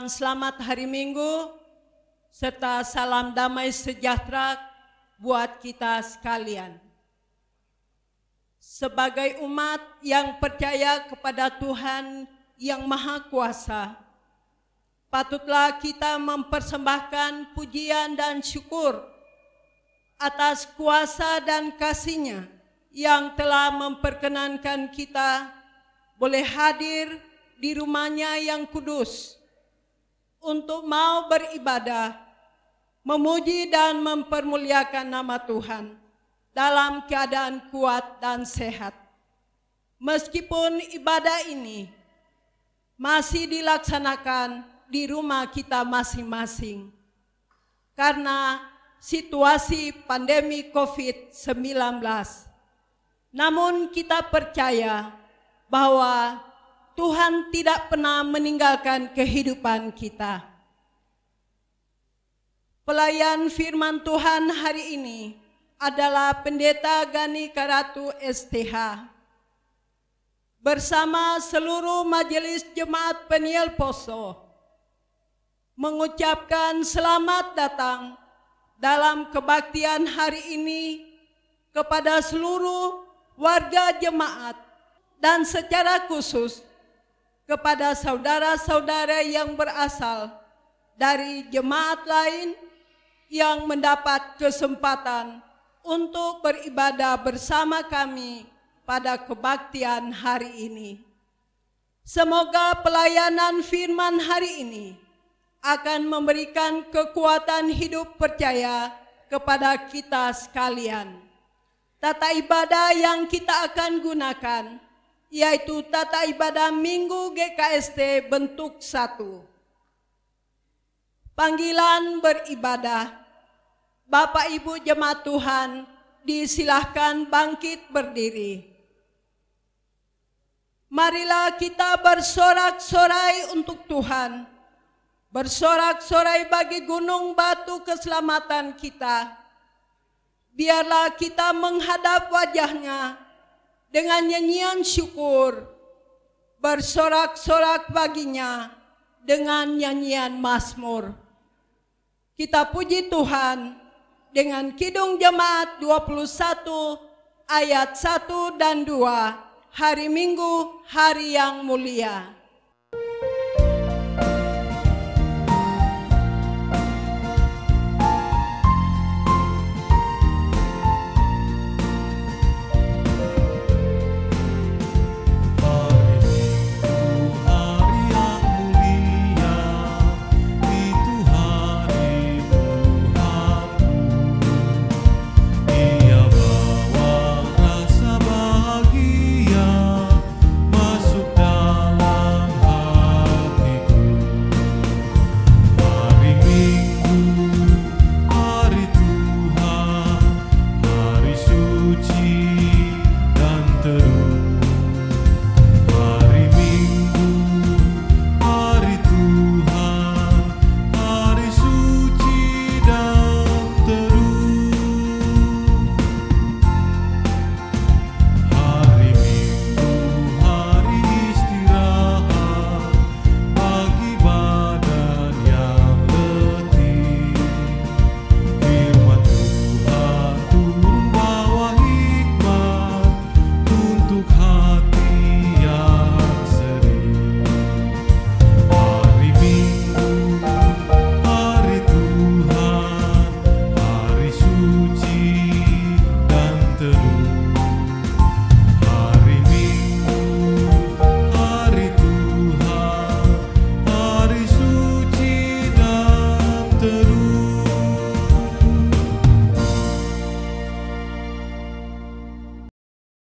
mengucapkan selamat hari Minggu serta salam damai sejahtera buat kita sekalian. Sebagai umat yang percaya kepada Tuhan yang Maha Kuasa, patutlah kita mempersembahkan pujian dan syukur atas kuasa dan kasih-Nya yang telah memperkenankan kita boleh hadir di rumah-Nya yang kudus untuk mau beribadah, memuji dan mempermuliakan nama Tuhan dalam keadaan kuat dan sehat. Meskipun ibadah ini masih dilaksanakan di rumah kita masing-masing karena situasi pandemi COVID-19. Namun kita percaya bahwa Tuhan tidak pernah meninggalkan kehidupan kita. Pelayan firman Tuhan hari ini adalah Pendeta Gani Karatu STH. Bersama seluruh majelis jemaat Peniel Poso mengucapkan selamat datang dalam kebaktian hari ini kepada seluruh warga jemaat dan secara khusus kepada saudara-saudara yang berasal dari jemaat lain yang mendapat kesempatan untuk beribadah bersama kami pada kebaktian hari ini. Semoga pelayanan firman hari ini akan memberikan kekuatan hidup percaya kepada kita sekalian. Tata ibadah yang kita akan gunakan yaitu tata ibadah Minggu GKST bentuk 1. Panggilan beribadah. Bapak Ibu jemaat Tuhan, disilahkan bangkit berdiri. Marilah kita bersorak-sorai untuk Tuhan. Bersorak-sorai bagi gunung batu keselamatan kita. Biarlah kita menghadap wajah-Nya dengan nyanyian syukur, bersorak-sorak baginya dengan nyanyian mazmur. Kita puji Tuhan dengan Kidung Jemaat 21 ayat 1 dan 2, hari Minggu, hari yang mulia.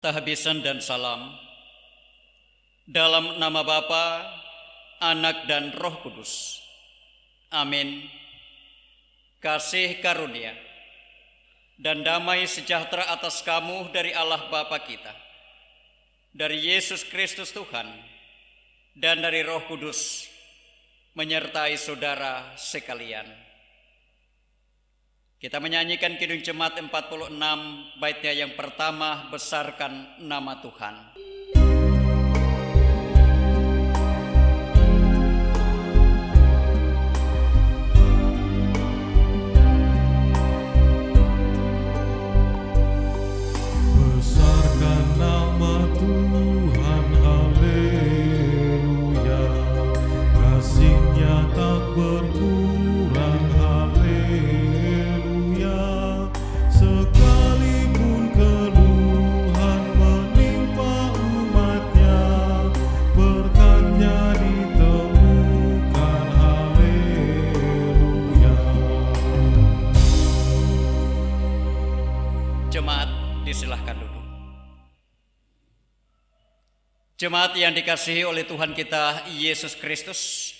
Tahbisan dan salam dalam nama Bapa, Anak dan Roh Kudus. Amin. Kasih karunia dan damai sejahtera atas kamu dari Allah Bapa kita, dari Yesus Kristus Tuhan, dan dari Roh Kudus menyertai saudara sekalian. Kita menyanyikan Kidung Jemaat 46, baitnya yang pertama, besarkan nama Tuhan. Jemaat yang dikasihi oleh Tuhan kita Yesus Kristus,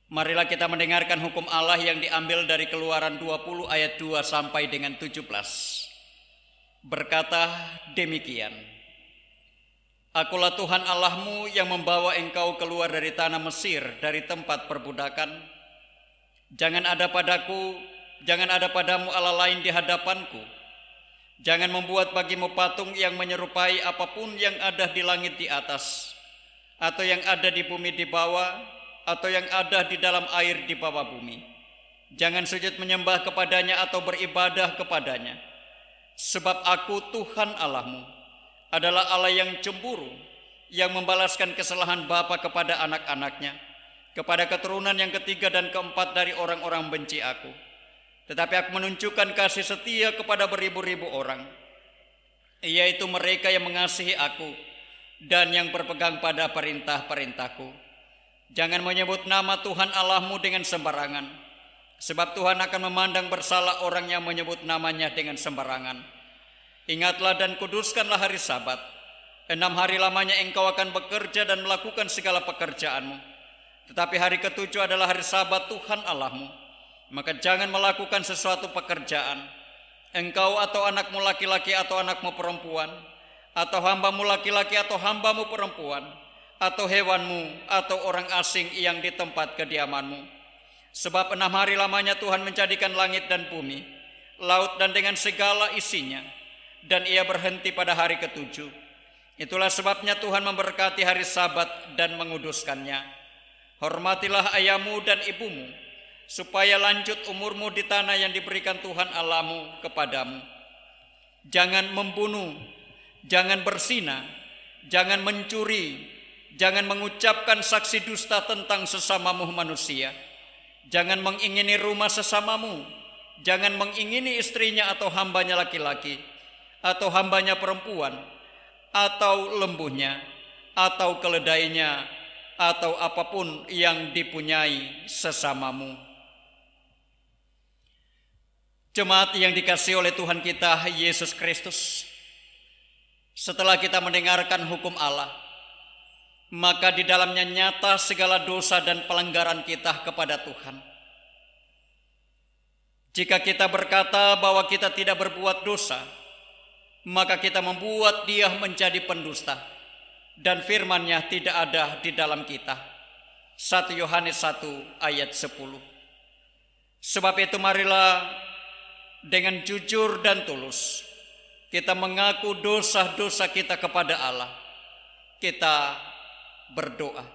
marilah kita mendengarkan hukum Allah yang diambil dari Keluaran 20 ayat 2 sampai dengan 17. Berkata demikian, Akulah Tuhan Allahmu yang membawa engkau keluar dari tanah Mesir, dari tempat perbudakan. Jangan ada padamu Allah lain di hadapanku. Jangan membuat bagimu patung yang menyerupai apapun yang ada di langit di atas, atau yang ada di bumi di bawah, atau yang ada di dalam air di bawah bumi. Jangan sujud menyembah kepadanya atau beribadah kepadanya. Sebab aku Tuhan Allahmu adalah Allah yang cemburu, yang membalaskan kesalahan bapa kepada anak-anaknya, kepada keturunan yang ketiga dan keempat dari orang-orang benci aku. Tetapi aku menunjukkan kasih setia kepada beribu-ribu orang, yaitu mereka yang mengasihi aku dan yang berpegang pada perintah-perintahku. Jangan menyebut nama Tuhan Allahmu dengan sembarangan, sebab Tuhan akan memandang bersalah orang yang menyebut namanya dengan sembarangan. Ingatlah dan kuduskanlah hari Sabat. 6 hari lamanya engkau akan bekerja dan melakukan segala pekerjaanmu. Tetapi hari ke-7 adalah hari Sabat Tuhan Allahmu. Maka jangan melakukan sesuatu pekerjaan, engkau atau anakmu laki-laki atau anakmu perempuan, atau hambamu laki-laki atau hambamu perempuan, atau hewanmu atau orang asing yang di tempat kediamanmu. Sebab 6 hari lamanya Tuhan menjadikan langit dan bumi, laut dan dengan segala isinya, dan ia berhenti pada hari ke-7. Itulah sebabnya Tuhan memberkati hari Sabat dan menguduskannya. Hormatilah ayahmu dan ibumu, supaya lanjut umurmu di tanah yang diberikan Tuhan Allahmu kepadamu. Jangan membunuh, jangan berzina, jangan mencuri, jangan mengucapkan saksi dusta tentang sesamamu manusia. Jangan mengingini rumah sesamamu, jangan mengingini istrinya atau hambanya laki-laki, atau hambanya perempuan, atau lembunya, atau keledainya, atau apapun yang dipunyai sesamamu. Jemaat yang dikasihi oleh Tuhan kita Yesus Kristus, setelah kita mendengarkan hukum Allah, maka di dalamnya nyata segala dosa dan pelanggaran kita kepada Tuhan. Jika kita berkata bahwa kita tidak berbuat dosa, maka kita membuat Dia menjadi pendusta, dan firman-Nya tidak ada di dalam kita. 1 Yohanes 1 ayat 10. Sebab itu marilah dengan jujur dan tulus kita mengaku dosa-dosa kita kepada Allah. Kita berdoa.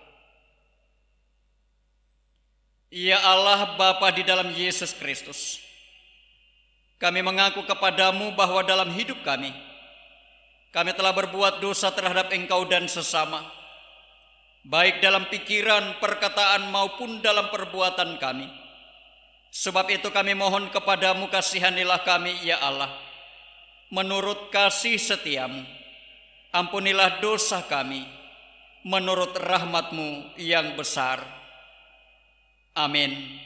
Ya Allah Bapa di dalam Yesus Kristus, kami mengaku kepadamu bahwa dalam hidup kami telah berbuat dosa terhadap Engkau dan sesama, baik dalam pikiran, perkataan maupun dalam perbuatan kami. Sebab itu kami mohon kepadamu, kasihanilah kami ya Allah, menurut kasih setiamu. Ampunilah dosa kami, menurut rahmat-Mu yang besar. Amin.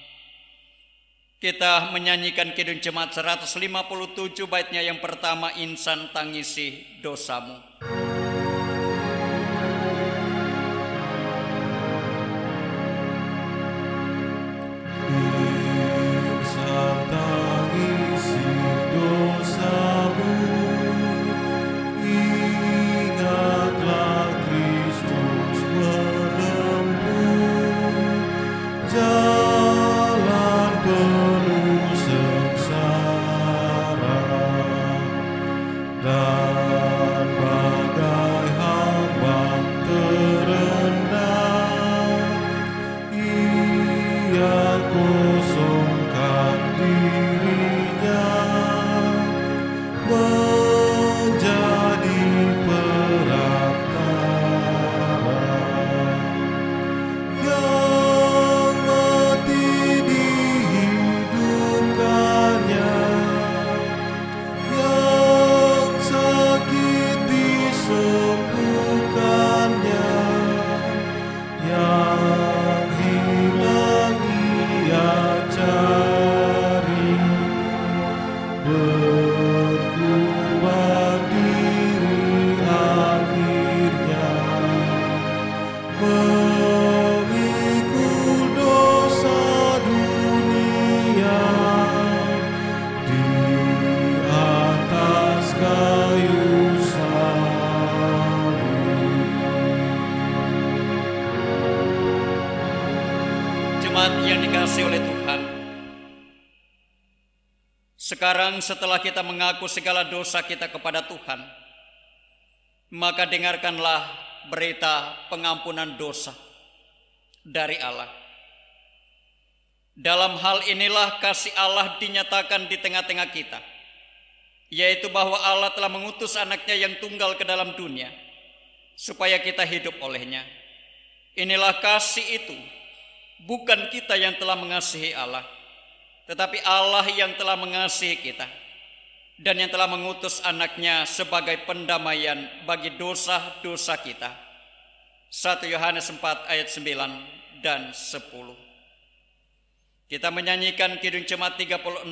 Kita menyanyikan Kidung Jemaat 157 baitnya yang pertama, Insan Tangisi Dosamu. Dan Sekarang setelah kita mengaku segala dosa kita kepada Tuhan, maka dengarkanlah berita pengampunan dosa dari Allah. Dalam hal inilah kasih Allah dinyatakan di tengah-tengah kita, yaitu bahwa Allah telah mengutus anaknya yang tunggal ke dalam dunia, supaya kita hidup olehnya. Inilah kasih itu, bukan kita yang telah mengasihi Allah, tetapi Allah yang telah mengasihi kita, dan yang telah mengutus anaknya sebagai pendamaian bagi dosa-dosa kita. 1 Yohanes 4 ayat 9 dan 10. Kita menyanyikan Kidung Jemaat 36,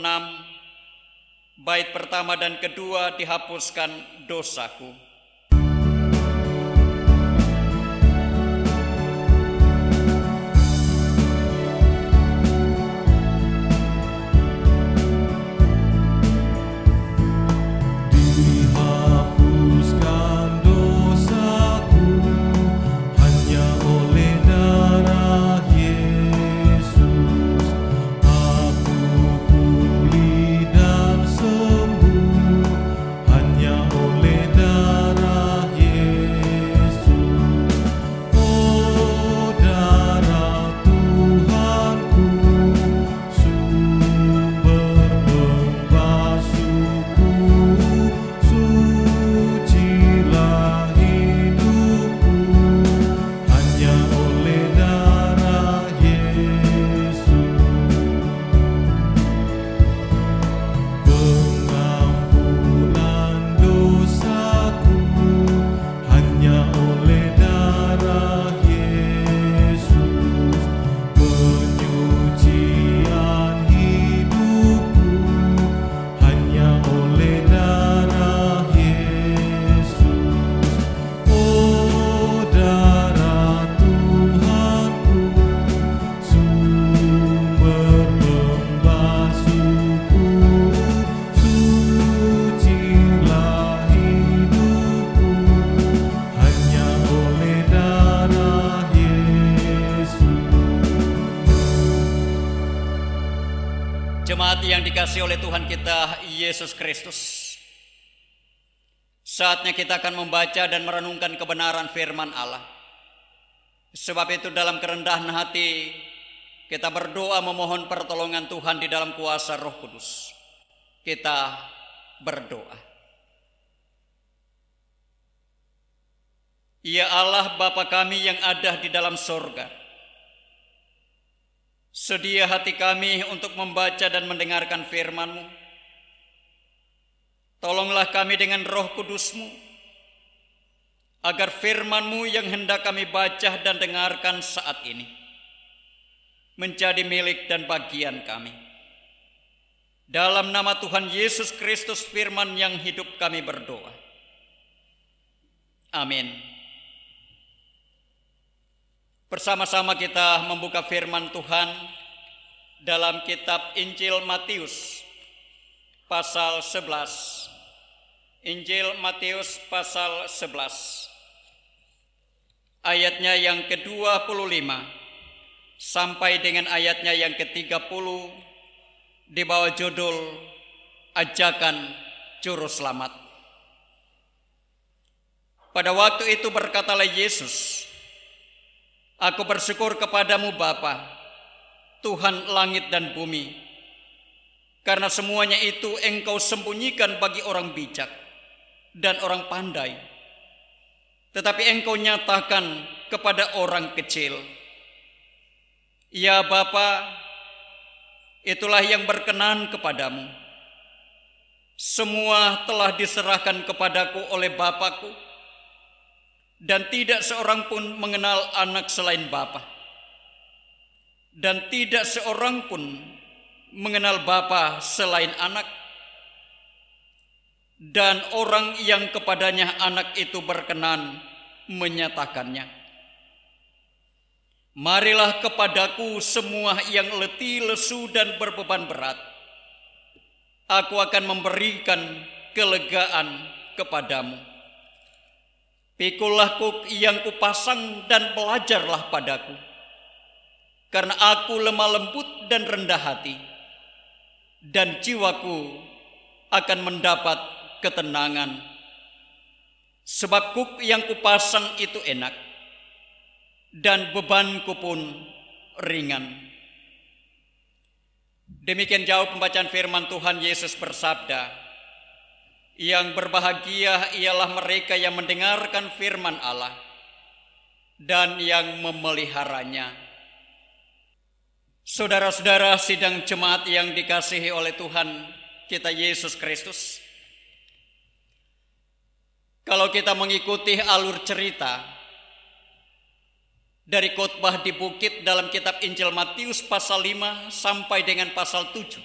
bait pertama dan kedua, dihapuskan dosaku. Jemaat yang dikasihi oleh Tuhan kita Yesus Kristus, saatnya kita akan membaca dan merenungkan kebenaran firman Allah. Sebab itu dalam kerendahan hati kita berdoa memohon pertolongan Tuhan di dalam kuasa Roh Kudus. Kita berdoa. Ya Allah Bapa kami yang ada di dalam sorga, sedia hati kami untuk membaca dan mendengarkan firman-Mu. Tolonglah kami dengan Roh Kudus-Mu, agar firman-Mu yang hendak kami baca dan dengarkan saat ini menjadi milik dan bagian kami. Dalam nama Tuhan Yesus Kristus firman yang hidup kami berdoa. Amin. Bersama-sama kita membuka firman Tuhan dalam kitab Injil Matius pasal 11. Injil Matius pasal 11. Ayatnya yang ke-25 sampai dengan ayatnya yang ke-30 di bawah judul Ajakan Juru Selamat. Pada waktu itu berkatalah Yesus, Aku bersyukur kepadamu Bapa, Tuhan langit dan bumi, karena semuanya itu Engkau sembunyikan bagi orang bijak dan orang pandai, tetapi Engkau nyatakan kepada orang kecil. Ya Bapa, itulah yang berkenan kepadamu. Semua telah diserahkan kepadaku oleh Bapa-Ku, dan tidak seorang pun mengenal anak selain Bapa, dan tidak seorang pun mengenal Bapa selain anak, dan orang yang kepadanya anak itu berkenan menyatakannya. Marilah kepadaku semua yang letih, lesu, dan berbeban berat. Aku akan memberikan kelegaan kepadamu. Pikulah yang kupasang dan belajarlah padaku, karena aku lemah lembut dan rendah hati, dan jiwaku akan mendapat ketenangan, sebab kuk yang kupasang itu enak, dan bebanku pun ringan. Demikian jauh pembacaan firman Tuhan. Yesus bersabda, yang berbahagia ialah mereka yang mendengarkan firman Allah dan yang memeliharanya. Saudara-saudara sidang jemaat yang dikasihi oleh Tuhan kita Yesus Kristus, kalau kita mengikuti alur cerita dari khotbah di bukit dalam kitab Injil Matius pasal 5 sampai dengan pasal 7,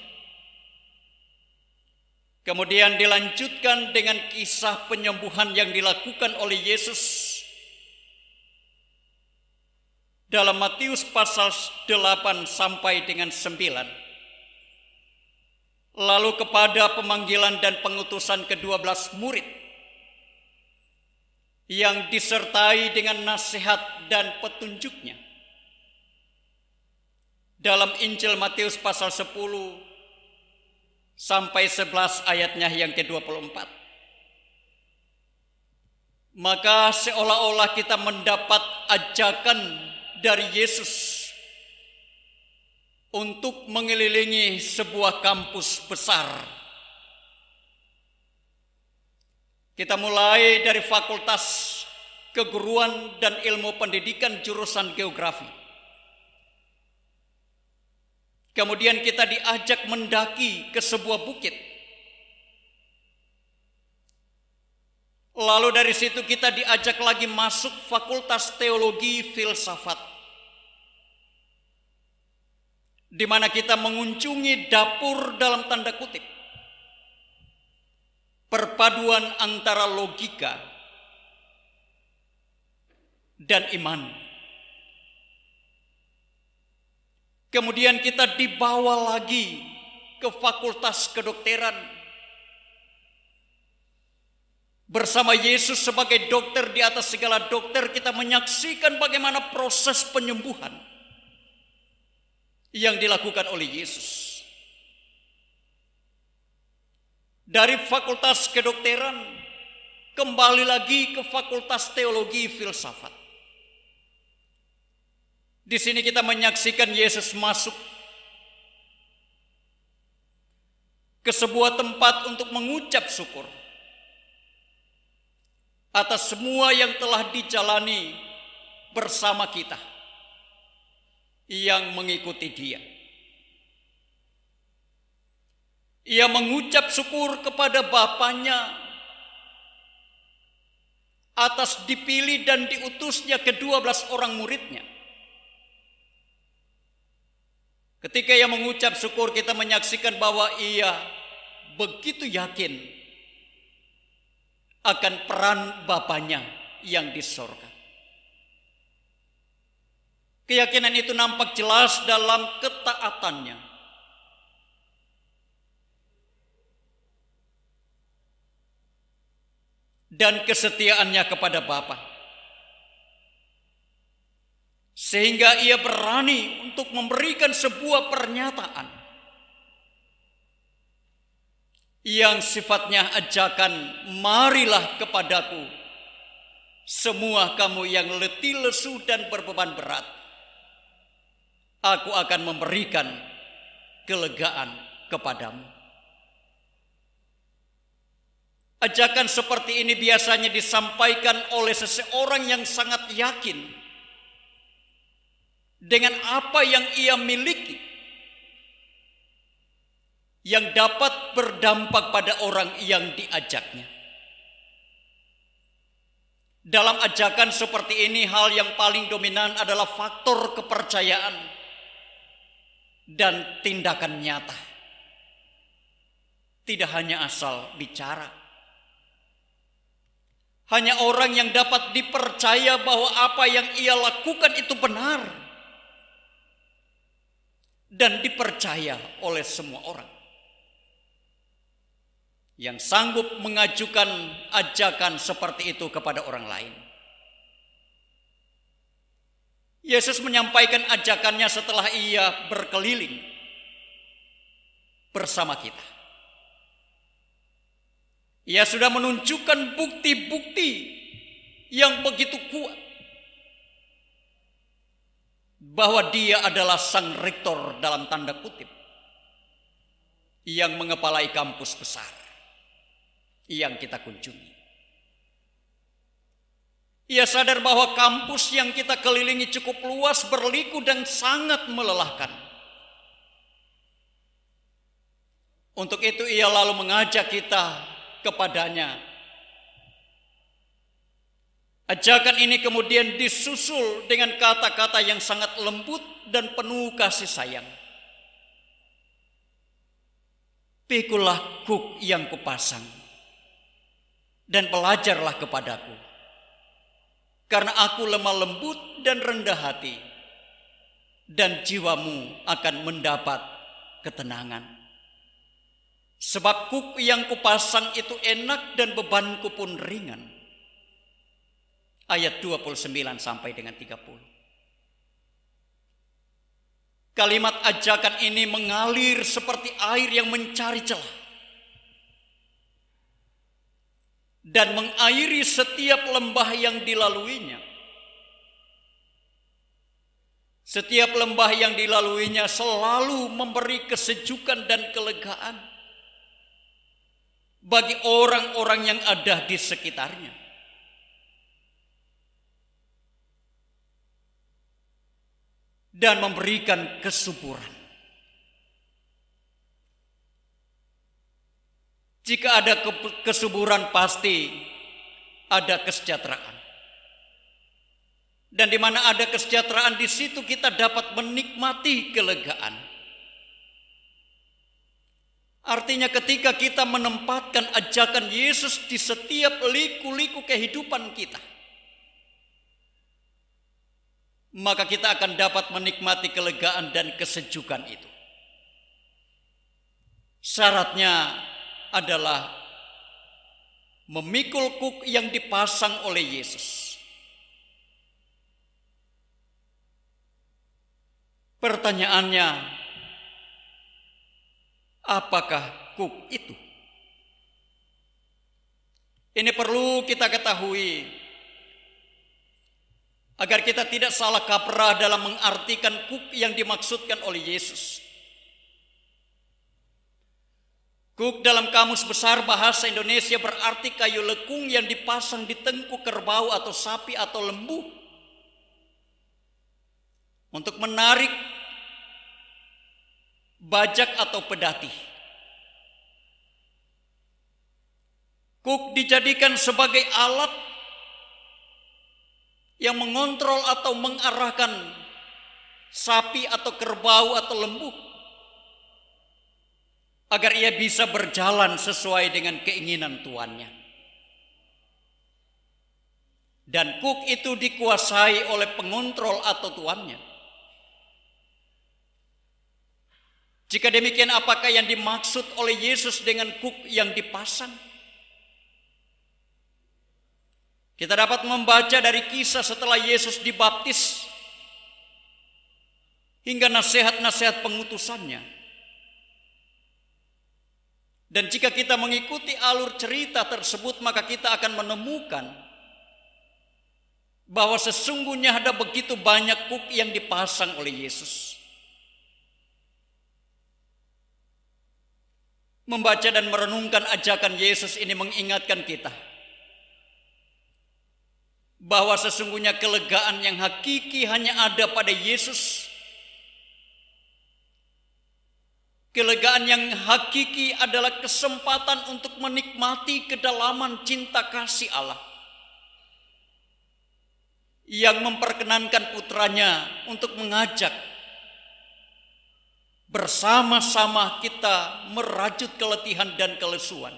kemudian dilanjutkan dengan kisah penyembuhan yang dilakukan oleh Yesus dalam Matius pasal 8 sampai dengan 9. Lalu kepada pemanggilan dan pengutusan ke-12 murid yang disertai dengan nasihat dan petunjuknya. Dalam Injil Matius pasal 10 sampai 11 ayatnya yang ke-24. Maka seolah-olah kita mendapat ajakan dari Yesus untuk mengelilingi sebuah kampus besar. Kita mulai dari Fakultas Keguruan dan Ilmu Pendidikan jurusan Geografi. Kemudian kita diajak mendaki ke sebuah bukit. Lalu dari situ kita diajak lagi masuk Fakultas Teologi Filsafat, di mana kita mengunjungi dapur dalam tanda kutip, perpaduan antara logika dan iman. Kemudian kita dibawa lagi ke Fakultas Kedokteran. Bersama Yesus sebagai dokter di atas segala dokter, kita menyaksikan bagaimana proses penyembuhan yang dilakukan oleh Yesus. Dari Fakultas Kedokteran kembali lagi ke Fakultas Teologi Filsafat. Di sini kita menyaksikan Yesus masuk ke sebuah tempat untuk mengucap syukur atas semua yang telah dijalani bersama kita yang mengikuti Dia. Ia mengucap syukur kepada Bapanya atas dipilih dan diutusnya ke-12 orang muridnya. Ketika ia mengucap syukur, kita menyaksikan bahwa ia begitu yakin akan peran Bapanya yang di sorga. Keyakinan itu nampak jelas dalam ketaatannya. Dan kesetiaannya kepada Bapa. Sehingga ia berani untuk memberikan sebuah pernyataan yang sifatnya ajakan, marilah kepadaku semua kamu yang letih lesu dan berbeban berat, aku akan memberikan kelegaan kepadamu. Ajakan seperti ini biasanya disampaikan oleh seseorang yang sangat yakin dengan apa yang ia miliki, yang dapat berdampak pada orang yang diajaknya. Dalam ajakan seperti ini, hal yang paling dominan adalah faktor kepercayaan dan tindakan nyata. Tidak hanya asal bicara. Hanya orang yang dapat dipercaya bahwa apa yang ia lakukan itu benar dan dipercaya oleh semua orang yang sanggup mengajukan ajakan seperti itu kepada orang lain. Yesus menyampaikan ajakannya setelah ia berkeliling bersama kita. Ia sudah menunjukkan bukti-bukti yang begitu kuat bahwa dia adalah sang rektor dalam tanda kutip yang mengepalai kampus besar yang kita kunjungi. Ia sadar bahwa kampus yang kita kelilingi cukup luas, berliku, dan sangat melelahkan. Untuk itu ia lalu mengajak kita kepadanya. Ajakan ini kemudian disusul dengan kata-kata yang sangat lembut dan penuh kasih sayang. Pikulah kuk yang kupasang dan belajarlah kepadaku, karena aku lemah lembut dan rendah hati, dan jiwamu akan mendapat ketenangan. Sebab kuk yang kupasang itu enak dan bebanku pun ringan. Ayat 29 sampai dengan 30. Kalimat ajakan ini mengalir seperti air yang mencari celah dan mengairi setiap lembah yang dilaluinya. Setiap lembah yang dilaluinya selalu memberi kesejukan dan kelegaan bagi orang-orang yang ada di sekitarnya. Dan memberikan kesuburan. Jika ada kesuburan, pasti ada kesejahteraan. Dan di mana ada kesejahteraan, di situ kita dapat menikmati kelegaan. Artinya ketika kita menempatkan ajakan Yesus di setiap liku-liku kehidupan kita, maka kita akan dapat menikmati kelegaan dan kesejukan itu. Syaratnya adalah memikul kuk yang dipasang oleh Yesus. Pertanyaannya, apakah kuk itu? Ini perlu kita ketahui agar kita tidak salah kaprah dalam mengartikan kuk yang dimaksudkan oleh Yesus. Kuk dalam Kamus Besar Bahasa Indonesia berarti kayu lekung yang dipasang di tengkuk kerbau atau sapi atau lembu untuk menarik bajak atau pedati. Kuk dijadikan sebagai alat yang mengontrol atau mengarahkan sapi atau kerbau atau lembu agar ia bisa berjalan sesuai dengan keinginan tuannya. Dan kuk itu dikuasai oleh pengontrol atau tuannya. Jika demikian, apakah yang dimaksud oleh Yesus dengan kuk yang dipasang? Kita dapat membaca dari kisah setelah Yesus dibaptis hingga nasihat-nasihat pengutusannya. Dan jika kita mengikuti alur cerita tersebut, maka kita akan menemukan bahwa sesungguhnya ada begitu banyak kuk yang dipasang oleh Yesus. Membaca dan merenungkan ajakan Yesus ini mengingatkan kita bahwa sesungguhnya kelegaan yang hakiki hanya ada pada Yesus. Kelegaan yang hakiki adalah kesempatan untuk menikmati kedalaman cinta kasih Allah yang memperkenankan putranya untuk mengajak bersama-sama kita merajut keletihan dan kelesuan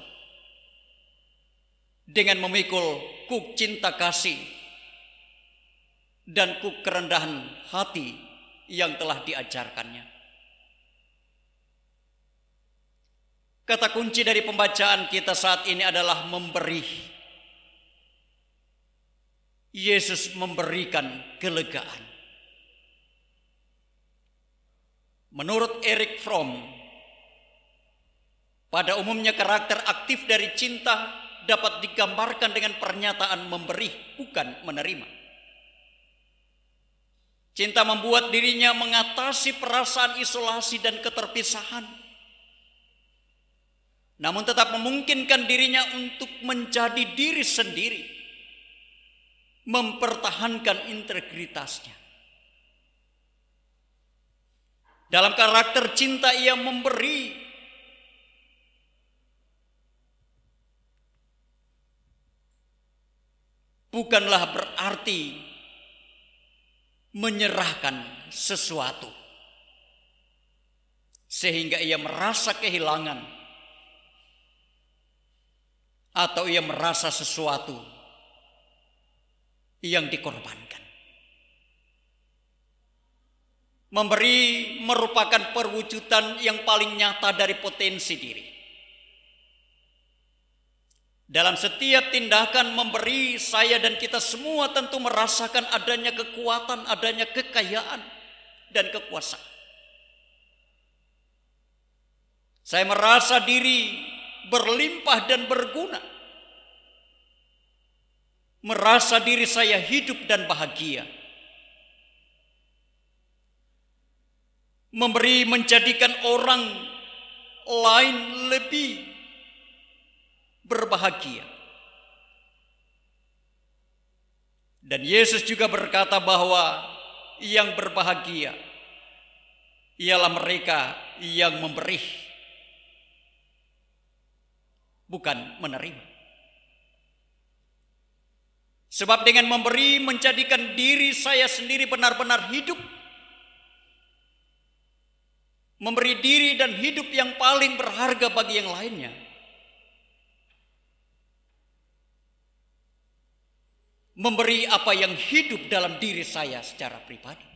dengan memikul kuk cinta kasih dan kuk kerendahan hati yang telah diajarkannya. Kata kunci dari pembacaan kita saat ini adalah memberi. Yesus memberikan kelegaan. Menurut Erich Fromm, Pada umumnya karakter aktif dari cinta dapat digambarkan dengan pernyataan memberi, bukan menerima. Cinta membuat dirinya mengatasi perasaan isolasi dan keterpisahan, namun tetap memungkinkan dirinya untuk menjadi diri sendiri, mempertahankan integritasnya. Dalam karakter cinta ia memberi, bukanlah berarti menyerahkan sesuatu sehingga ia merasa kehilangan atau ia merasa sesuatu yang dikorbankan. Memberi merupakan perwujudan yang paling nyata dari potensi diri. Dalam setiap tindakan memberi, saya dan kita semua tentu merasakan adanya kekuatan, adanya kekayaan dan kekuasaan. Saya merasa diri berlimpah dan berguna. Merasa diri saya hidup dan bahagia. Memberi menjadikan orang lain lebih berbahagia. Dan Yesus juga berkata bahwa yang berbahagia ialah mereka yang memberi, bukan menerima. Sebab dengan memberi menjadikan diri saya sendiri benar-benar hidup. Memberi diri dan hidup yang paling berharga bagi yang lainnya. Memberi apa yang hidup dalam diri saya secara pribadi.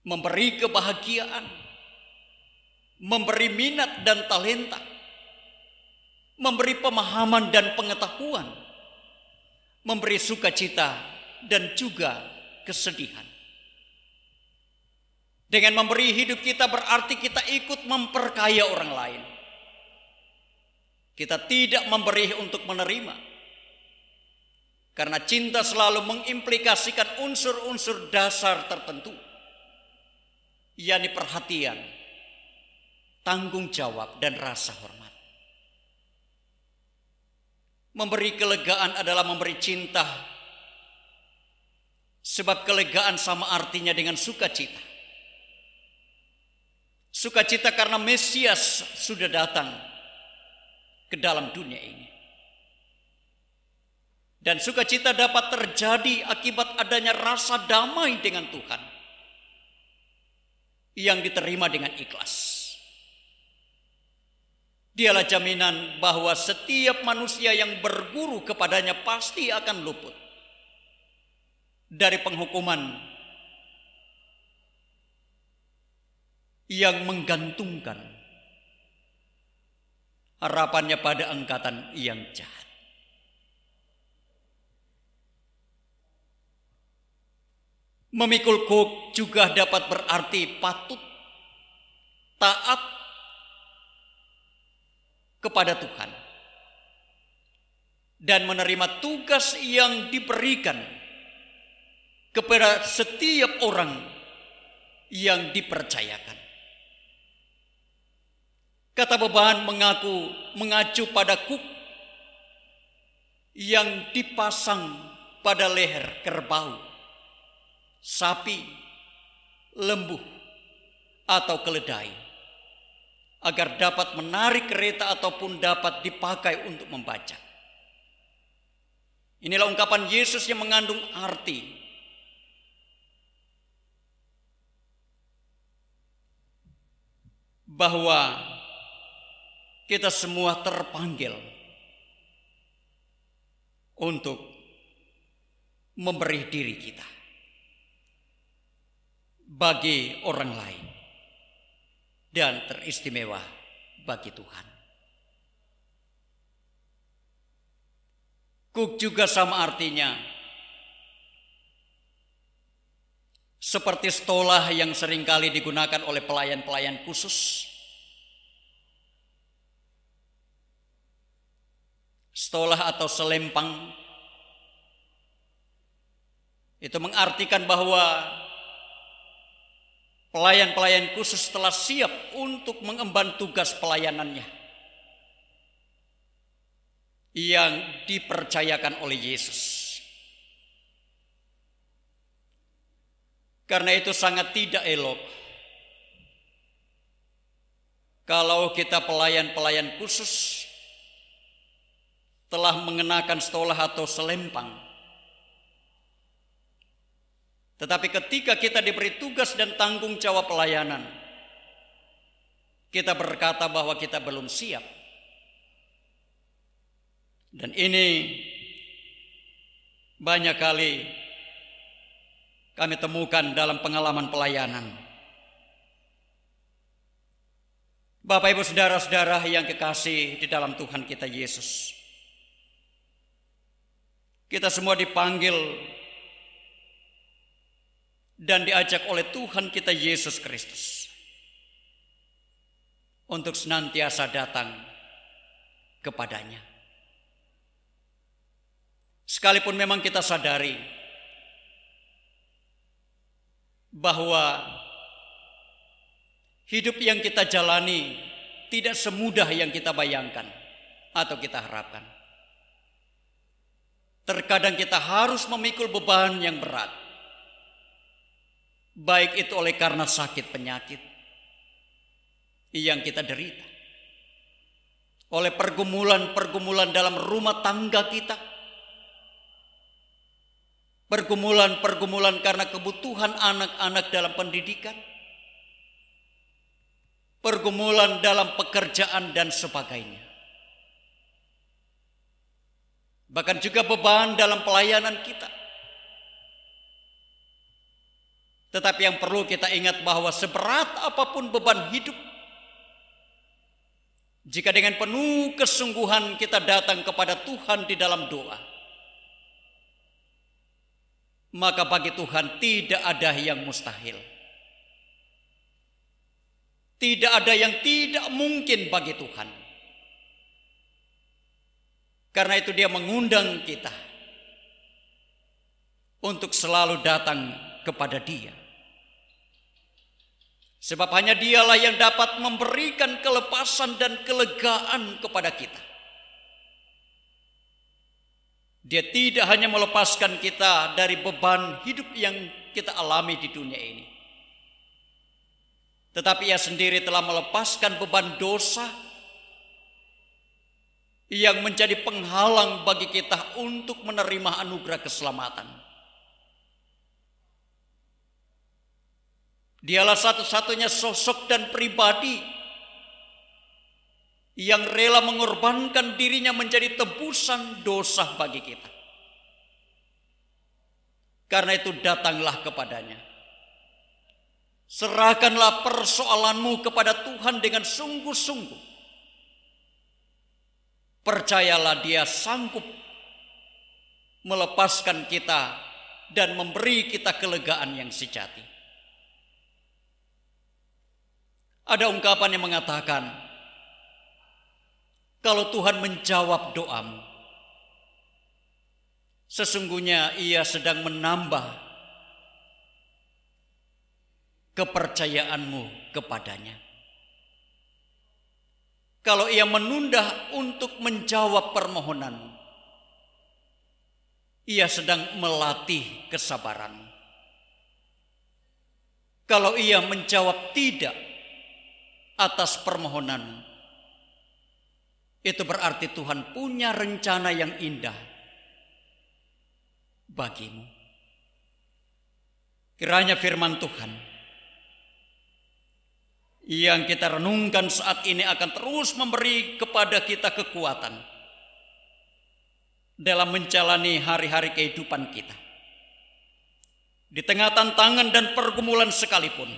Memberi kebahagiaan. Memberi minat dan talenta. Memberi pemahaman dan pengetahuan. Memberi sukacita dan juga kesedihan. Dengan memberi hidup kita berarti kita ikut memperkaya orang lain. Kita tidak memberi untuk menerima. Karena cinta selalu mengimplikasikan unsur-unsur dasar tertentu. yakni perhatian, tanggung jawab, dan rasa hormat. Memberi kelegaan adalah memberi cinta, sebab kelegaan sama artinya dengan sukacita. Sukacita karena Mesias sudah datang ke dalam dunia ini. Dan sukacita dapat terjadi akibat adanya rasa damai dengan Tuhan yang diterima dengan ikhlas. Dialah jaminan bahwa setiap manusia yang berguru kepadanya pasti akan luput dari penghukuman yang menggantungkan harapannya pada angkatan yang jahat. Memikul kuk juga dapat berarti patut, taat kepada Tuhan, dan menerima tugas yang diberikan kepada setiap orang yang dipercayakan. Kata beban mengacu pada kuk yang dipasang pada leher kerbau, sapi, lembu, atau keledai, agar dapat menarik kereta ataupun dapat dipakai untuk membaca. Inilah ungkapan Yesus yang mengandung arti bahwa kita semua terpanggil untuk memberi diri kita bagi orang lain dan teristimewa bagi Tuhan. Kuk juga sama artinya seperti stolah yang seringkali digunakan oleh pelayan-pelayan khusus Stolah atau selempang itu mengartikan bahwa pelayan-pelayan khusus telah siap untuk mengemban tugas pelayanannya yang dipercayakan oleh Yesus. Karena itu sangat tidak elok kalau kita pelayan-pelayan khusus telah mengenakan stolah atau selempang, tetapi ketika kita diberi tugas dan tanggung jawab pelayanan, kita berkata bahwa kita belum siap. Dan ini banyak kali kami temukan dalam pengalaman pelayanan. Bapak, Ibu, saudara-saudara yang kekasih di dalam Tuhan kita Yesus, kita semua dipanggil dan diajak oleh Tuhan kita Yesus Kristus untuk senantiasa datang kepadanya. Sekalipun memang kita sadari bahwa hidup yang kita jalani tidak semudah yang kita bayangkan atau kita harapkan. Terkadang kita harus memikul beban yang berat, baik itu oleh karena sakit penyakit yang kita derita, oleh pergumulan-pergumulan dalam rumah tangga kita, pergumulan-pergumulan karena kebutuhan anak-anak dalam pendidikan, pergumulan dalam pekerjaan dan sebagainya. Bahkan juga beban dalam pelayanan kita. Tetapi yang perlu kita ingat bahwa seberat apapun beban hidup, jika dengan penuh kesungguhan kita datang kepada Tuhan di dalam doa, maka bagi Tuhan tidak ada yang mustahil. Tidak ada yang tidak mungkin bagi Tuhan. Karena itu Dia mengundang kita untuk selalu datang kepada Dia. Sebab hanya Dialah yang dapat memberikan kelepasan dan kelegaan kepada kita. Dia tidak hanya melepaskan kita dari beban hidup yang kita alami di dunia ini, tetapi Ia sendiri telah melepaskan beban dosa yang menjadi penghalang bagi kita untuk menerima anugerah keselamatan. Dialah satu-satunya sosok dan pribadi yang rela mengorbankan dirinya menjadi tebusan dosa bagi kita. Karena itu datanglah kepadanya. Serahkanlah persoalanmu kepada Tuhan dengan sungguh-sungguh. Percayalah Dia sanggup melepaskan kita dan memberi kita kelegaan yang sejati. Ada ungkapan yang mengatakan, kalau Tuhan menjawab doamu, sesungguhnya Ia sedang menambah kepercayaanmu kepadanya. Kalau Ia menunda untuk menjawab permohonanmu, Ia sedang melatih kesabaranmu. Kalau Ia menjawab tidak atas permohonanmu, itu berarti Tuhan punya rencana yang indah bagimu. Kiranya firman Tuhan yang kita renungkan saat ini akan terus memberi kepada kita kekuatan dalam menjalani hari-hari kehidupan kita. Di tengah tantangan dan pergumulan sekalipun,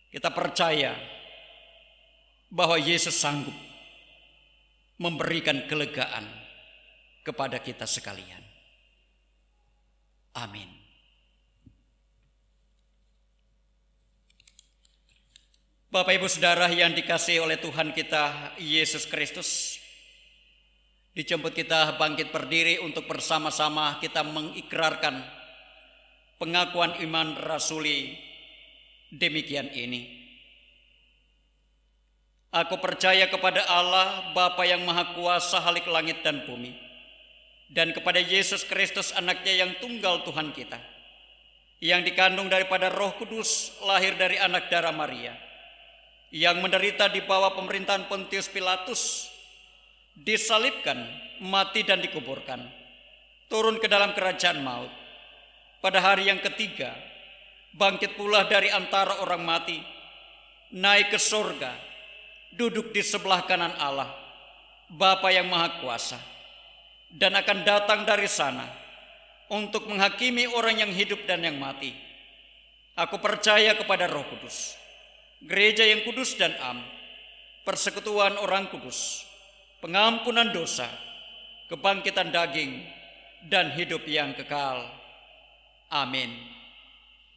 kita percaya bahwa Yesus sanggup memberikan kelegaan kepada kita sekalian. Amin. Bapak, Ibu, saudara yang dikasihi oleh Tuhan kita Yesus Kristus, Dijemput kita bangkit berdiri untuk bersama-sama kita mengikrarkan pengakuan iman rasuli demikian ini. Aku percaya kepada Allah, Bapa yang Maha Kuasa halik langit dan bumi, dan kepada Yesus Kristus anaknya yang tunggal Tuhan kita, yang dikandung daripada Roh Kudus, lahir dari anak darah Maria, yang menderita di bawah pemerintahan Pontius Pilatus, disalibkan, mati dan dikuburkan, turun ke dalam kerajaan maut. Pada hari yang ketiga, bangkit pula dari antara orang mati, naik ke surga, duduk di sebelah kanan Allah, Bapa yang Maha Kuasa, dan akan datang dari sana untuk menghakimi orang yang hidup dan yang mati. Aku percaya kepada Roh Kudus, gereja yang kudus dan am, persekutuan orang kudus, pengampunan dosa, kebangkitan daging, dan hidup yang kekal. Amin.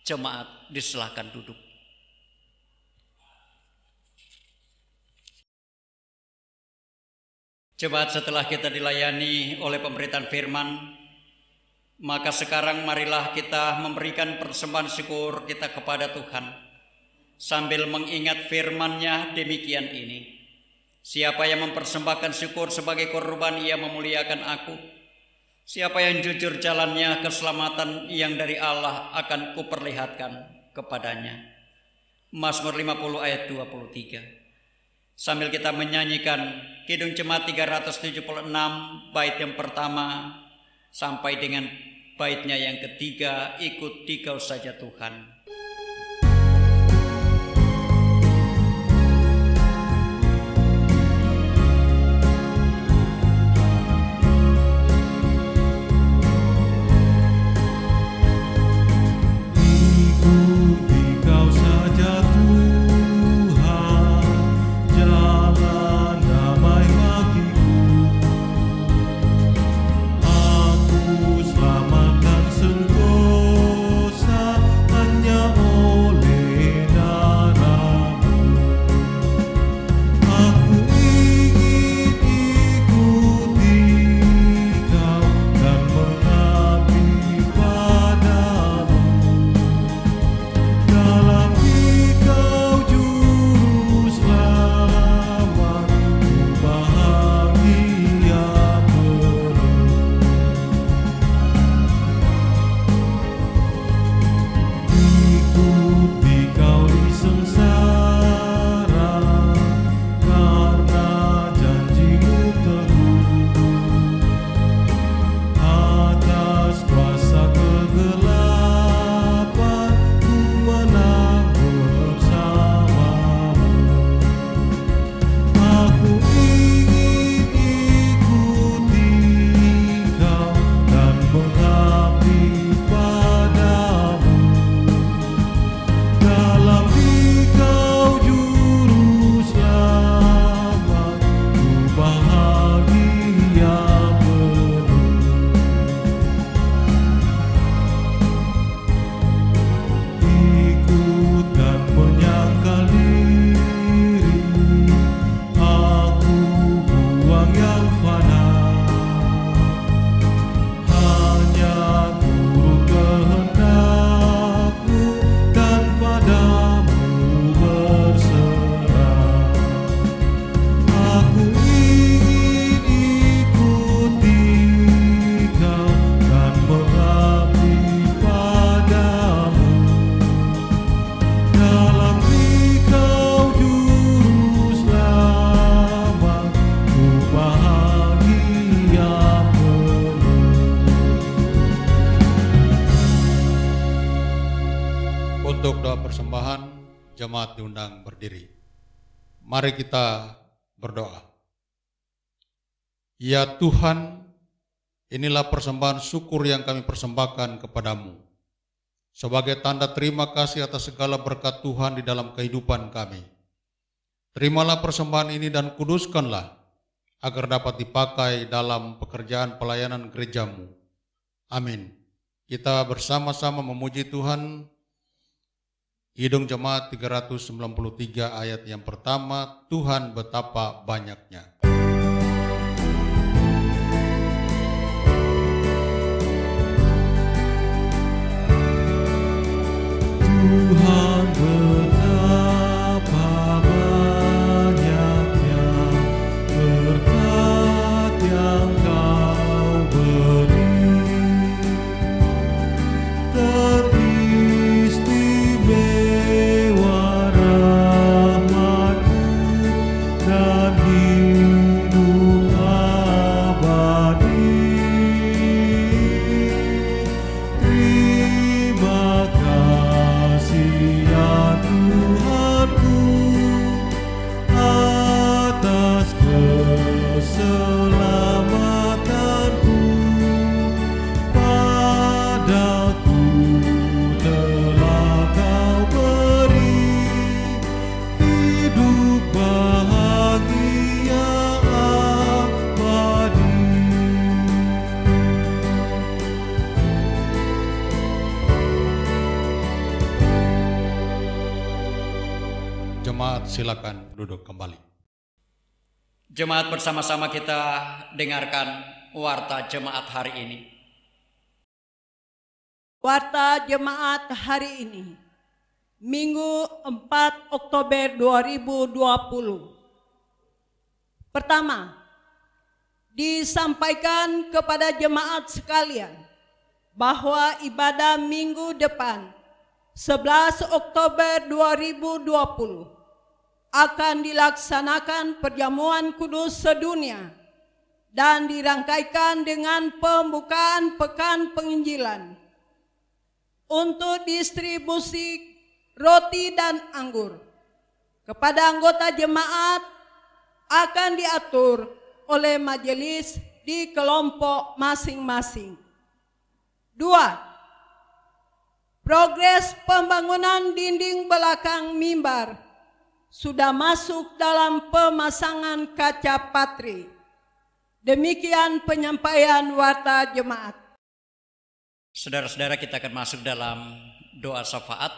Jemaat disilahkan duduk. Jemaat, setelah kita dilayani oleh pemberitaan firman, maka sekarang marilah kita memberikan persembahan syukur kita kepada Tuhan sambil mengingat firman-Nya demikian ini. Siapa yang mempersembahkan syukur sebagai korban, ia memuliakan aku. Siapa yang jujur jalannya, keselamatan yang dari Allah akan kuperlihatkan kepadanya. Mazmur 50 ayat 23. Sambil kita menyanyikan Kidung Jemaat 376 bait yang pertama sampai dengan baitnya yang ketiga, ikut Dikau saja Tuhan. Jemaat diundang berdiri. Mari kita berdoa. Ya Tuhan, inilah persembahan syukur yang kami persembahkan kepadamu sebagai tanda terima kasih atas segala berkat Tuhan di dalam kehidupan kami. Terimalah persembahan ini dan kuduskanlah agar dapat dipakai dalam pekerjaan pelayanan gerejamu. Amin. Kita bersama-sama memuji Tuhan. Kidung Jemaat 393 ayat yang pertama, Tuhan betapa banyaknya. Jemaat silakan duduk kembali. Jemaat, bersama-sama kita dengarkan warta jemaat hari ini. Warta jemaat hari ini, Minggu 4 Oktober 2020. Pertama, disampaikan kepada jemaat sekalian bahwa ibadah minggu depan 11 Oktober 2020 akan dilaksanakan perjamuan kudus sedunia dan dirangkaikan dengan pembukaan pekan penginjilan. Untuk distribusi roti dan anggur kepada anggota jemaat akan diatur oleh majelis di kelompok masing-masing. 2. Progres pembangunan dinding belakang mimbar sudah masuk dalam pemasangan kaca patri. Demikian penyampaian warta jemaat. Saudara-saudara, kita akan masuk dalam doa syafaat.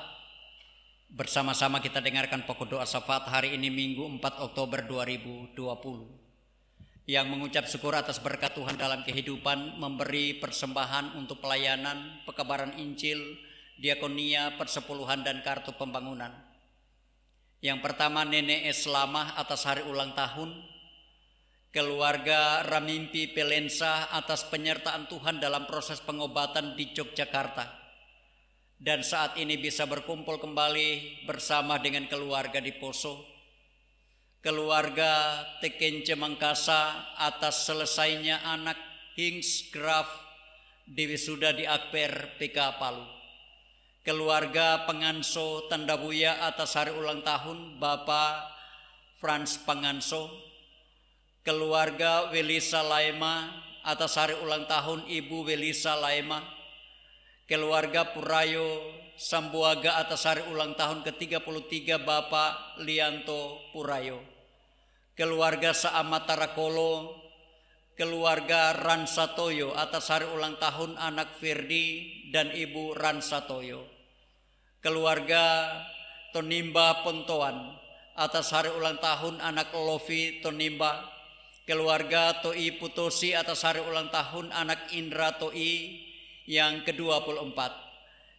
Bersama-sama kita dengarkan pokok doa syafaat hari ini Minggu 4 Oktober 2020. Yang mengucap syukur atas berkat Tuhan dalam kehidupan, memberi persembahan untuk pelayanan, pekabaran Injil, diakonia, persepuluhan, dan kartu pembangunan. Yang pertama, Nenek Eslamah atas hari ulang tahun, keluarga Ramimpi Pelensa atas penyertaan Tuhan dalam proses pengobatan di Yogyakarta, dan saat ini bisa berkumpul kembali bersama dengan keluarga di Poso. Keluarga Tekence Mangkasa atas selesainya anak Hings Graf diwisuda di Akper PK Palu. Keluarga Panganso Tandabuya atas hari ulang tahun Bapak Frans Panganso. Keluarga Welisa Laema atas hari ulang tahun Ibu Welisa Laema. Keluarga Purayo Sambuaga atas hari ulang tahun ke-33 Bapak Lianto Purayo. Keluarga Saamatarakolo, keluarga Ransatoyo atas hari ulang tahun anak Firdi dan Ibu Ransatoyo. Keluarga Tonimba Pontoan atas hari ulang tahun anak Lovi Tonimba. Keluarga Toi Putosi atas hari ulang tahun anak Indra Toi yang ke-24.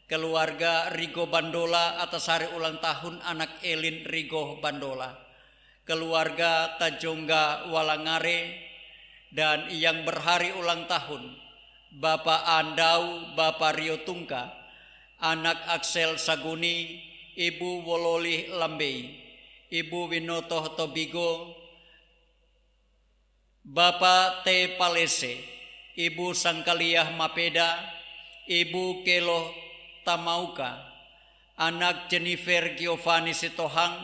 Keluarga Rigo Bandola atas hari ulang tahun anak Elin Rigo Bandola. Keluarga Tajongga Walangare, dan yang berhari ulang tahun Bapak Andau, Bapak Rio Tungka, anak Aksel Saguni, Ibu Wololi Lambei, Ibu Winoto Tobigo, Bapak T. Palese, Ibu Sangkaliah Mapeda, Ibu Kelo Tamauka, anak Jennifer Giovanni Sitohang,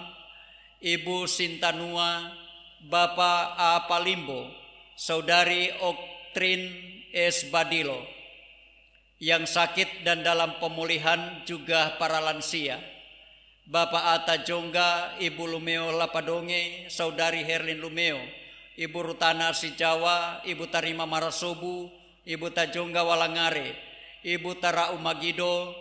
Ibu Sintanua, Bapak A. Palimbo, Saudari Oktrin S. Badilo. Yang sakit dan dalam pemulihan juga para lansia, Bapak Ata Jongga, Ibu Lumeo Lapadonge, Saudari Herlin Lumeo, Ibu Rutana Sijawa, Ibu Tarima Marasobu, Ibu Tajongga Walangare, Ibu Tara Umagido,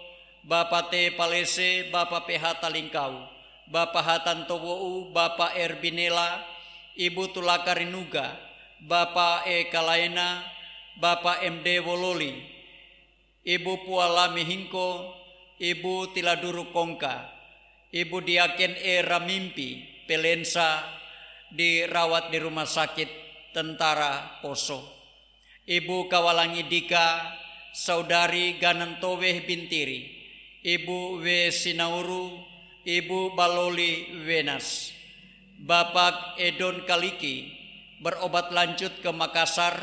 Bapak T. Palese, Bapak PH Talingkau, Bapak Hatantowo, Bapak Erbinela, Ibu Tulakarinuga, Bapak E. Kalaena, Bapak MD Wololi, Ibu Puala Mihingko, Ibu Tiladuru Kongka, Ibu Diaken Ramimpi Pelensa dirawat di rumah sakit Tentara Poso. Ibu Kawalangi Dika, Saudari Ganantoweh Bintiri, Ibu W. Sinauru, Ibu Baloli Wenas, Bapak Edon Kaliki berobat lanjut ke Makassar.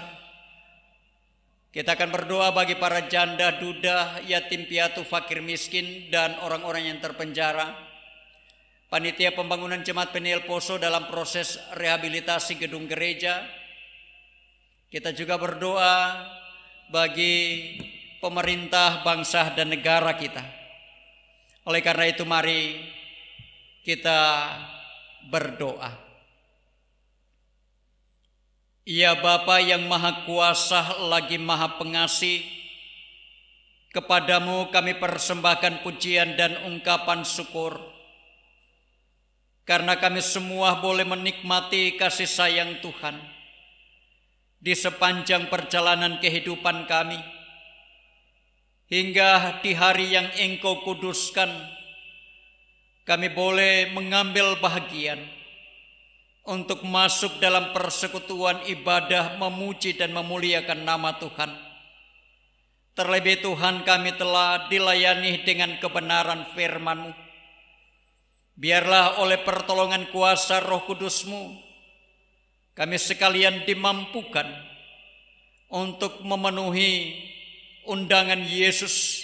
Kita akan berdoa bagi para janda, duda, yatim piatu, fakir miskin, dan orang-orang yang terpenjara. Panitia Pembangunan Jemaat Peniel Poso dalam proses rehabilitasi gedung gereja. Kita juga berdoa bagi pemerintah, bangsa, dan negara kita. Oleh karena itu mari kita berdoa. Ya Bapa yang Maha Kuasa lagi Maha Pengasih, kepadamu kami persembahkan pujian dan ungkapan syukur, karena kami semua boleh menikmati kasih sayang Tuhan di sepanjang perjalanan kehidupan kami, hingga di hari yang Engkau kuduskan, kami boleh mengambil bahagian untuk masuk dalam persekutuan ibadah memuji dan memuliakan nama Tuhan. Terlebih Tuhan, kami telah dilayani dengan kebenaran firman-Mu. Biarlah oleh pertolongan kuasa Roh Kudus-Mu, kami sekalian dimampukan untuk memenuhi undangan Yesus,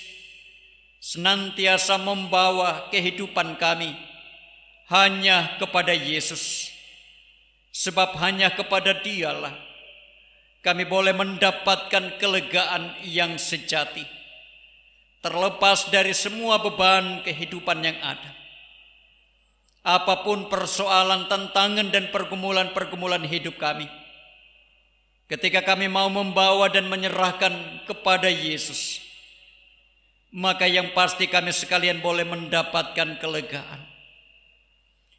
senantiasa membawa kehidupan kami hanya kepada Yesus. Sebab hanya kepada Dialah kami boleh mendapatkan kelegaan yang sejati, terlepas dari semua beban kehidupan yang ada. Apapun persoalan, tantangan, dan pergumulan-pergumulan hidup kami, ketika kami mau membawa dan menyerahkan kepada Yesus, maka yang pasti kami sekalian boleh mendapatkan kelegaan.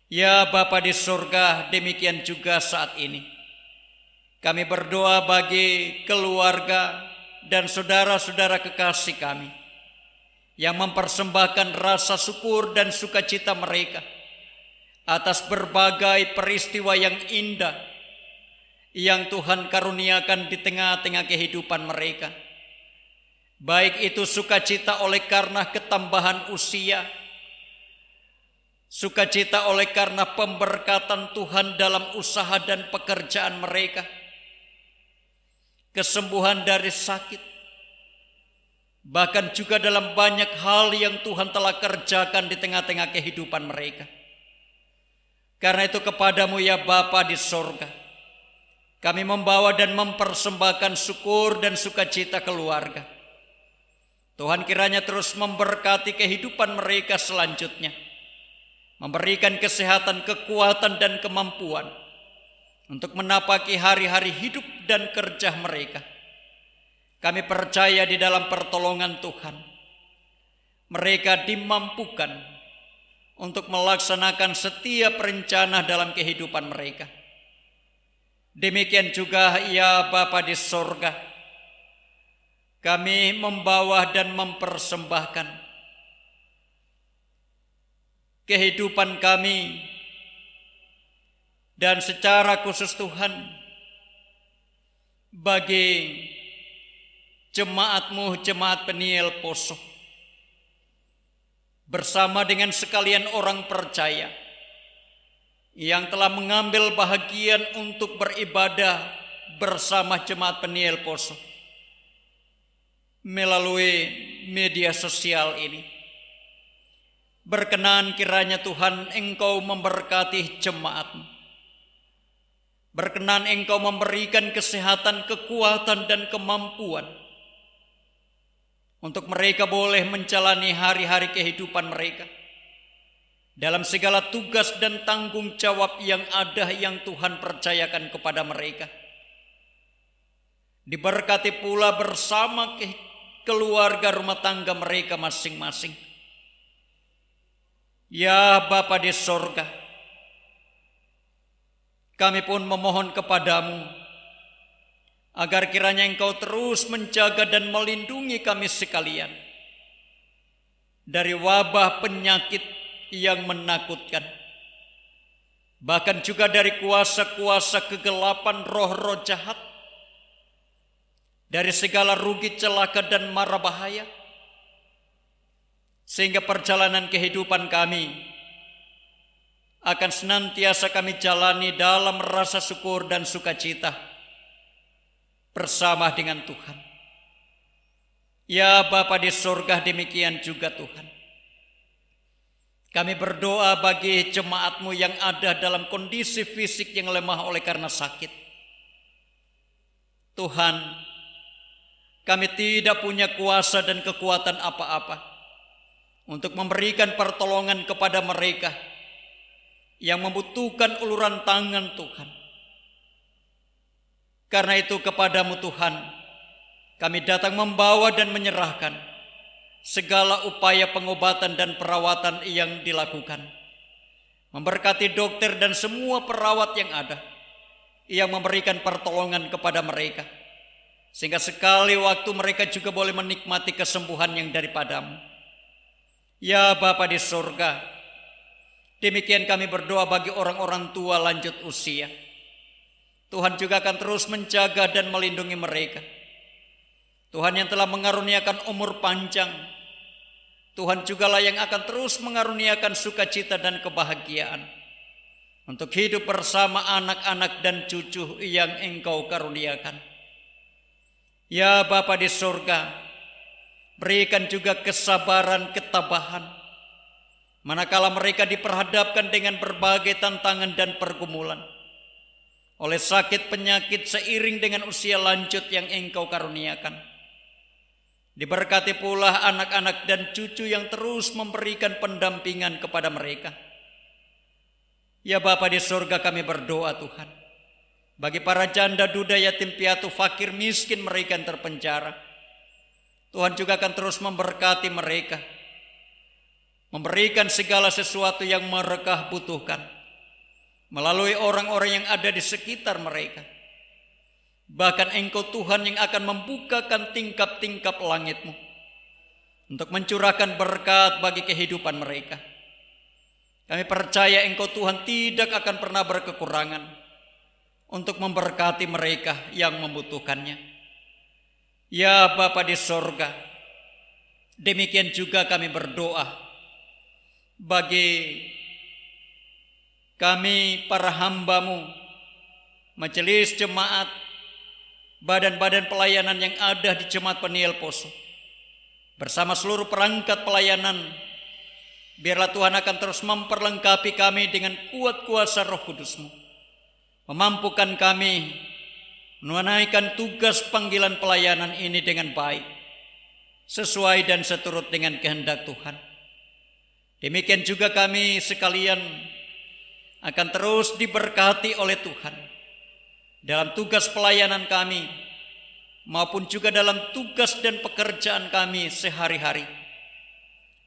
Ya Bapa di surga, demikian juga saat ini kami berdoa bagi keluarga dan saudara-saudara kekasih kami yang mempersembahkan rasa syukur dan sukacita mereka atas berbagai peristiwa yang indah yang Tuhan karuniakan di tengah-tengah kehidupan mereka. Baik itu sukacita oleh karena ketambahan usia, sukacita oleh karena pemberkatan Tuhan dalam usaha dan pekerjaan mereka, kesembuhan dari sakit, bahkan juga dalam banyak hal yang Tuhan telah kerjakan di tengah-tengah kehidupan mereka. Karena itu kepadamu ya Bapa di sorga, kami membawa dan mempersembahkan syukur dan sukacita keluarga. Tuhan kiranya terus memberkati kehidupan mereka selanjutnya, memberikan kesehatan, kekuatan, dan kemampuan untuk menapaki hari-hari hidup dan kerja mereka. Kami percaya di dalam pertolongan Tuhan, mereka dimampukan untuk melaksanakan setiap rencana dalam kehidupan mereka. Demikian juga ya Bapa di sorga, kami membawa dan mempersembahkan kehidupan kami, dan secara khusus Tuhan bagi jemaat-Mu, Jemaat Peniel Poso, bersama dengan sekalian orang percaya yang telah mengambil bahagian untuk beribadah bersama Jemaat Peniel Poso melalui media sosial ini. Berkenan kiranya Tuhan Engkau memberkati jemaat-Mu. Berkenan Engkau memberikan kesehatan, kekuatan, dan kemampuan untuk mereka boleh menjalani hari-hari kehidupan mereka dalam segala tugas dan tanggung jawab yang ada yang Tuhan percayakan kepada mereka. Diberkati pula bersama keluarga rumah tangga mereka masing-masing. Ya Bapa di sorga, kami pun memohon kepadamu agar kiranya Engkau terus menjaga dan melindungi kami sekalian dari wabah penyakit yang menakutkan, bahkan juga dari kuasa-kuasa kegelapan roh-roh jahat, dari segala rugi, celaka, dan mara bahaya, sehingga perjalanan kehidupan kami akan senantiasa kami jalani dalam rasa syukur dan sukacita bersama dengan Tuhan. Ya Bapa di surga, demikian juga Tuhan. Kami berdoa bagi jemaat-Mu yang ada dalam kondisi fisik yang lemah oleh karena sakit. Tuhan, kami tidak punya kuasa dan kekuatan apa-apa untuk memberikan pertolongan kepada mereka yang membutuhkan uluran tangan Tuhan. Karena itu kepada-Mu Tuhan, kami datang membawa dan menyerahkan segala upaya pengobatan dan perawatan yang dilakukan. Memberkati dokter dan semua perawat yang ada, yang memberikan pertolongan kepada mereka, sehingga sekali waktu mereka juga boleh menikmati kesembuhan yang daripada-Mu. Ya Bapa di surga, demikian kami berdoa bagi orang-orang tua lanjut usia. Tuhan juga akan terus menjaga dan melindungi mereka. Tuhan yang telah mengaruniakan umur panjang, Tuhan jugalah yang akan terus mengaruniakan sukacita dan kebahagiaan untuk hidup bersama anak-anak dan cucu yang Engkau karuniakan. Ya Bapa di surga, berikan juga kesabaran, ketabahan, manakala mereka diperhadapkan dengan berbagai tantangan dan pergumulan oleh sakit penyakit seiring dengan usia lanjut yang Engkau karuniakan. Diberkati pula anak-anak dan cucu yang terus memberikan pendampingan kepada mereka. Ya Bapa di surga, kami berdoa Tuhan, bagi para janda, duda, yatim piatu, fakir, miskin, mereka yang terpenjara. Tuhan juga akan terus memberkati mereka, memberikan segala sesuatu yang mereka butuhkan melalui orang-orang yang ada di sekitar mereka. Bahkan Engkau Tuhan yang akan membukakan tingkap-tingkap langit-Mu untuk mencurahkan berkat bagi kehidupan mereka. Kami percaya Engkau Tuhan tidak akan pernah berkekurangan untuk memberkati mereka yang membutuhkannya. Ya Bapa di sorga, demikian juga kami berdoa bagi kami para hamba-Mu, majelis jemaat, badan-badan pelayanan yang ada di Jemaat Peniel Poso, bersama seluruh perangkat pelayanan. Biarlah Tuhan akan terus memperlengkapi kami dengan kuat kuasa Roh Kudus-Mu, memampukan kami menunaikan tugas panggilan pelayanan ini dengan baik, sesuai dan seturut dengan kehendak Tuhan. Demikian juga kami sekalian akan terus diberkati oleh Tuhan dalam tugas pelayanan kami, maupun juga dalam tugas dan pekerjaan kami sehari-hari.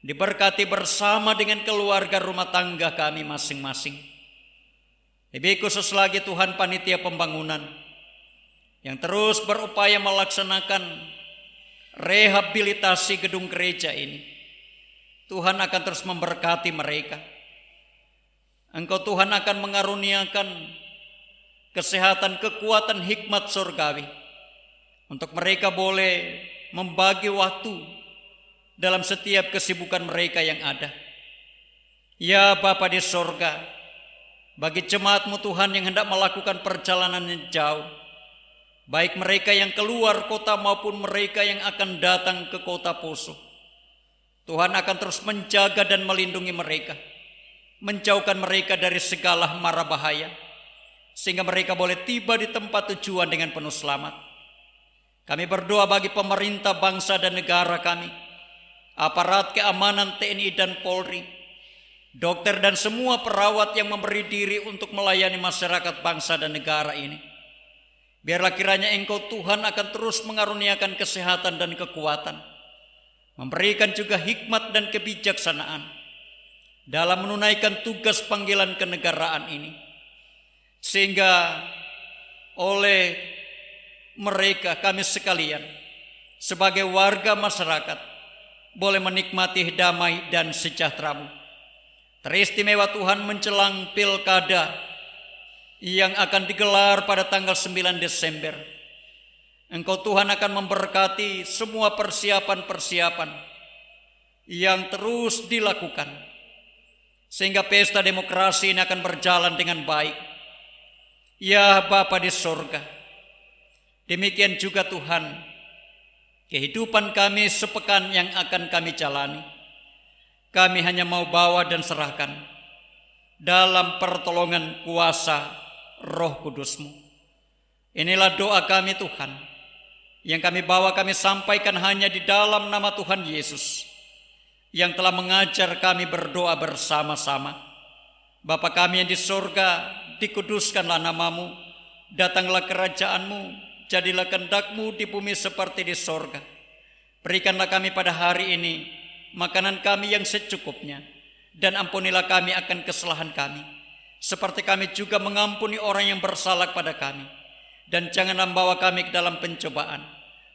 Diberkati bersama dengan keluarga rumah tangga kami masing-masing. Lebih khusus lagi Tuhan, panitia pembangunan yang terus berupaya melaksanakan rehabilitasi gedung gereja ini. Tuhan akan terus memberkati mereka. Engkau Tuhan akan mengaruniakan kesehatan, kekuatan, hikmat surgawi untuk mereka boleh membagi waktu dalam setiap kesibukan mereka yang ada. Ya Bapa di sorga, bagi jemaat-Mu Tuhan yang hendak melakukan perjalanan yang jauh, baik mereka yang keluar kota maupun mereka yang akan datang ke kota Poso, Tuhan akan terus menjaga dan melindungi mereka, menjauhkan mereka dari segala mara bahaya, sehingga mereka boleh tiba di tempat tujuan dengan penuh selamat. Kami berdoa bagi pemerintah bangsa dan negara kami, aparat keamanan TNI dan Polri, dokter dan semua perawat yang memberi diri untuk melayani masyarakat bangsa dan negara ini. Biarlah kiranya Engkau Tuhan akan terus mengaruniakan kesehatan dan kekuatan, memberikan juga hikmat dan kebijaksanaan dalam menunaikan tugas panggilan kenegaraan ini, sehingga oleh mereka kami sekalian sebagai warga masyarakat boleh menikmati damai dan sejahtera-Mu. Teristimewa Tuhan menjelang pilkada yang akan digelar pada tanggal 9 Desember. Engkau Tuhan akan memberkati semua persiapan-persiapan yang terus dilakukan, sehingga pesta demokrasi ini akan berjalan dengan baik. Ya Bapa di sorga, demikian juga Tuhan, kehidupan kami sepekan yang akan kami jalani, kami hanya mau bawa dan serahkan dalam pertolongan kuasa Roh Kudus-Mu. Inilah doa kami Tuhan, yang kami bawa, kami sampaikan hanya di dalam nama Tuhan Yesus, yang telah mengajar kami berdoa bersama-sama. Bapa kami yang di surga, dikuduskanlah nama-Mu, datanglah kerajaan-Mu, jadilah kehendak-Mu di bumi seperti di surga. Berikanlah kami pada hari ini makanan kami yang secukupnya, dan ampunilah kami akan kesalahan kami, seperti kami juga mengampuni orang yang bersalah pada kami. Dan janganlah membawa kami ke dalam pencobaan,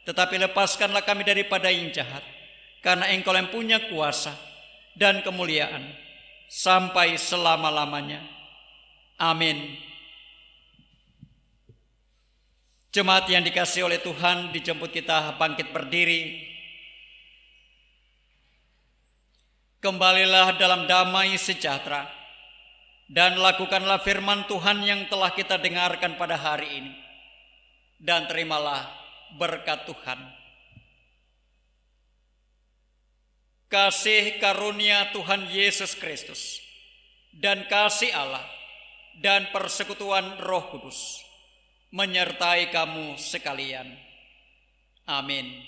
tetapi lepaskanlah kami daripada yang jahat. Karena Engkau yang punya kuasa dan kemuliaan sampai selama-lamanya. Amin. Jemaat yang dikasihi oleh Tuhan, dijemput kita bangkit berdiri. Kembalilah dalam damai sejahtera, dan lakukanlah firman Tuhan yang telah kita dengarkan pada hari ini, dan terimalah berkat Tuhan. Kasih karunia Tuhan Yesus Kristus, dan kasih Allah, dan persekutuan Roh Kudus menyertai kamu sekalian. Amin.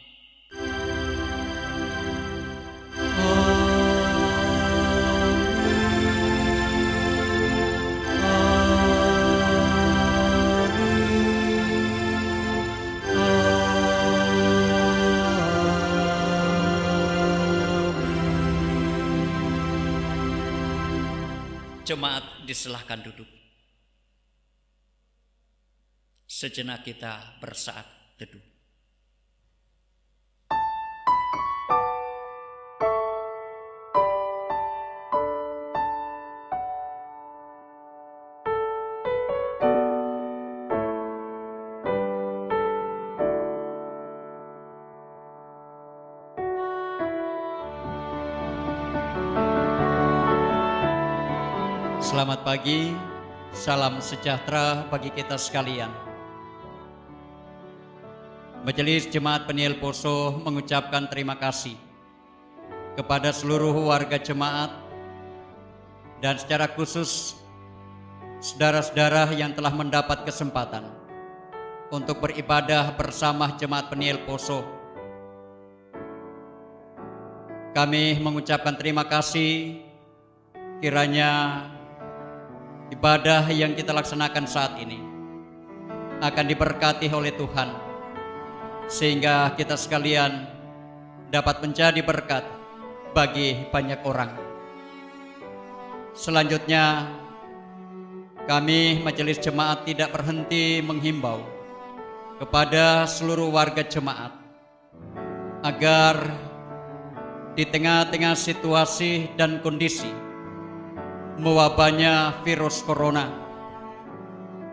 Jemaat disilahkan duduk. Sejenak kita bersaat teduh. Selamat pagi, salam sejahtera bagi kita sekalian. Majelis Jemaat Peniel Poso mengucapkan terima kasih kepada seluruh warga jemaat dan secara khusus saudara-saudara yang telah mendapat kesempatan untuk beribadah bersama Jemaat Peniel Poso. Kami mengucapkan terima kasih, kiranya ibadah yang kita laksanakan saat ini akan diberkati oleh Tuhan, sehingga kita sekalian dapat menjadi berkat bagi banyak orang. Selanjutnya, kami Majelis Jemaat tidak berhenti menghimbau kepada seluruh warga jemaat agar di tengah-tengah situasi dan kondisi mewabahnya virus corona,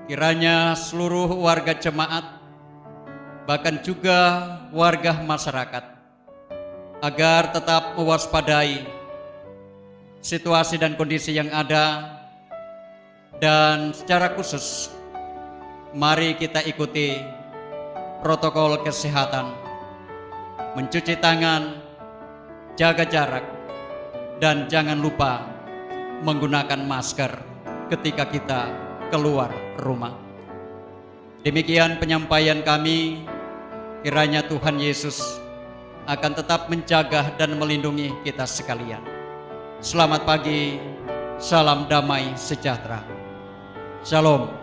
kiranya seluruh warga jemaat, bahkan juga warga masyarakat, agar tetap mewaspadai situasi dan kondisi yang ada, dan secara khusus mari kita ikuti protokol kesehatan, mencuci tangan, jaga jarak, dan jangan lupa menggunakan masker ketika kita keluar rumah. Demikian penyampaian kami, kiranya Tuhan Yesus akan tetap menjaga dan melindungi kita sekalian. Selamat pagi, salam damai sejahtera. Shalom.